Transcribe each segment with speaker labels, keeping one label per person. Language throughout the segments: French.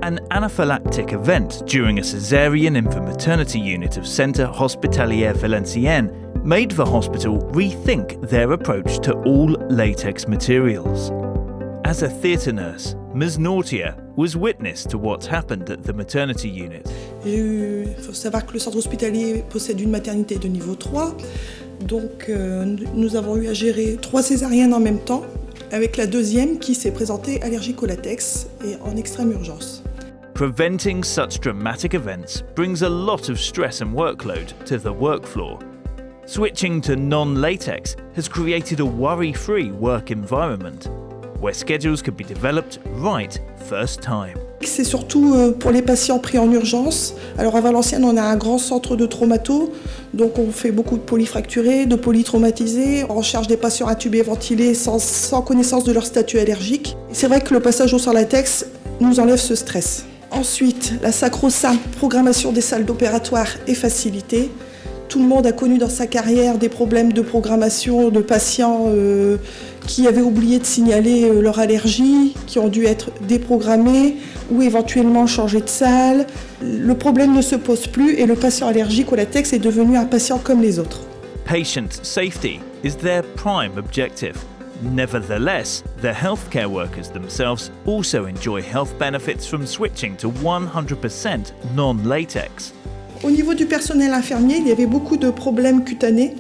Speaker 1: An anaphylactic event during a cesarean in the maternity unit of Centre Hospitalier Valenciennes made the hospital rethink their approach to all latex materials. As a theatre nurse, Ms. Nortia was witness to what happened at the maternity unit.
Speaker 2: Il faut savoir que le centre hospitalier possède une maternité de niveau 3, donc nous avons eu à gérer 3 césariennes en même temps, avec la deuxième qui s'est présentée allergique au latex et en extrême urgence.
Speaker 1: Preventing such dramatic events brings a lot of stress and workload to the work floor. Switching to non-latex has created a worry-free work environment, where schedules could be developed right first time.
Speaker 2: C'est surtout pour les patients pris en urgence. Alors à Valenciennes, on a un grand centre de traumato, donc on fait beaucoup de polyfracturés, de polytraumatisés. On charge des patients intubés, ventilés, sans connaissance de leur statut allergique. C'est vrai que le passage au sans latex nous enlève ce stress. Ensuite, la sacro-sainte programmation des salles d'opératoire est facilitée. Tout le monde a connu dans sa carrière des problèmes de programmation de patients qui avaient oublié de signaler leur allergie, qui ont dû être déprogrammés ou éventuellement changer de salle. Le problème ne se pose plus et le patient allergique au latex est devenu un patient comme les autres.
Speaker 1: Patient safety is their prime objective. Nevertheless, the healthcare workers themselves also enjoy health benefits from switching to 100% non-latex.
Speaker 2: Au niveau du personnel infirmier, il y avait beaucoup de problèmes cutanés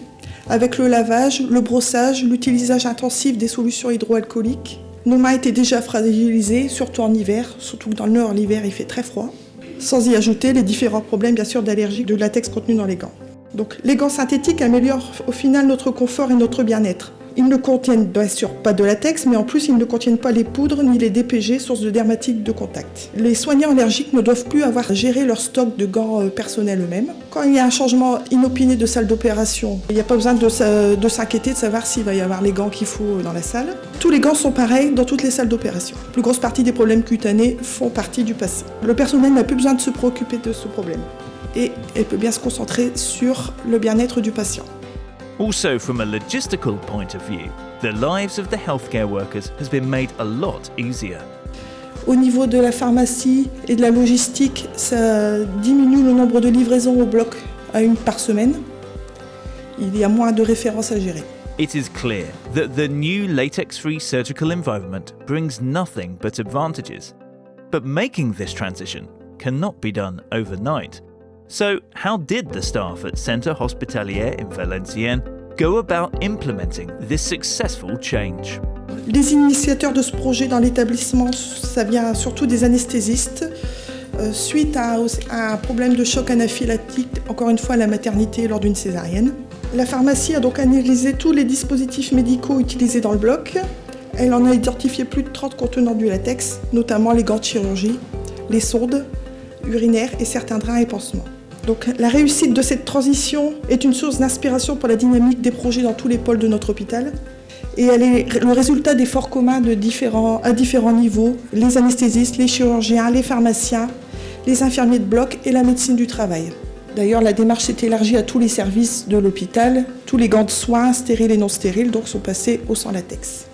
Speaker 2: avec le lavage, le brossage, l'utilisation intensif des solutions hydroalcooliques. Nos mains étaient déjà fragilisées, surtout en hiver, surtout que dans le nord, l'hiver, il fait très froid. Sans y ajouter les différents problèmes, bien sûr, d'allergie de latex contenus dans les gants. Donc, les gants synthétiques améliorent au final notre confort et notre bien-être. Ils ne contiennent bien sûr pas de latex, mais en plus ils ne contiennent pas les poudres ni les DPG, sources de dermatite de contact. Les soignants allergiques ne doivent plus avoir à gérer leur stock de gants personnels eux-mêmes. Quand il y a un changement inopiné de salle d'opération, il n'y a pas besoin de s'inquiéter de savoir s'il va y avoir les gants qu'il faut dans la salle. Tous les gants sont pareils dans toutes les salles d'opération. La plus grosse partie des problèmes cutanés font partie du passé. Le personnel n'a plus besoin de se préoccuper de ce problème. Et elle peut bien se concentrer sur le bien-être du patient.
Speaker 1: Also, from a logistical point of view, the lives of the healthcare workers has been made a lot easier.
Speaker 2: Au niveau de la pharmacie et de la logistique, ça diminue le nombre de livraisons au bloc à 1 par semaine. Il y a moins de références à gérer.
Speaker 1: It is clear that the new latex-free surgical environment brings nothing but advantages. But making this transition cannot be done overnight. So, how did the staff at Centre Hospitalier in Valenciennes go about implementing this successful change?
Speaker 2: Les initiateurs de ce projet dans l'établissement, ça vient surtout des anesthésistes, suite à un problème de choc anaphylactique, encore une fois à la maternité lors d'une césarienne. La pharmacie a donc analysé tous les dispositifs médicaux utilisés dans le bloc. Elle en a identifié plus de 30 contenant du latex, notamment les gants de chirurgie, les sondes urinaires et certains draps et pansements. Donc la réussite de cette transition est une source d'inspiration pour la dynamique des projets dans tous les pôles de notre hôpital. Et elle est le résultat d'efforts communs à différents niveaux, les anesthésistes, les chirurgiens, les pharmaciens, les infirmiers de bloc et la médecine du travail. D'ailleurs, la démarche s'est élargie à tous les services de l'hôpital. Tous les gants de soins, stériles et non stériles, donc sont passés au sans latex.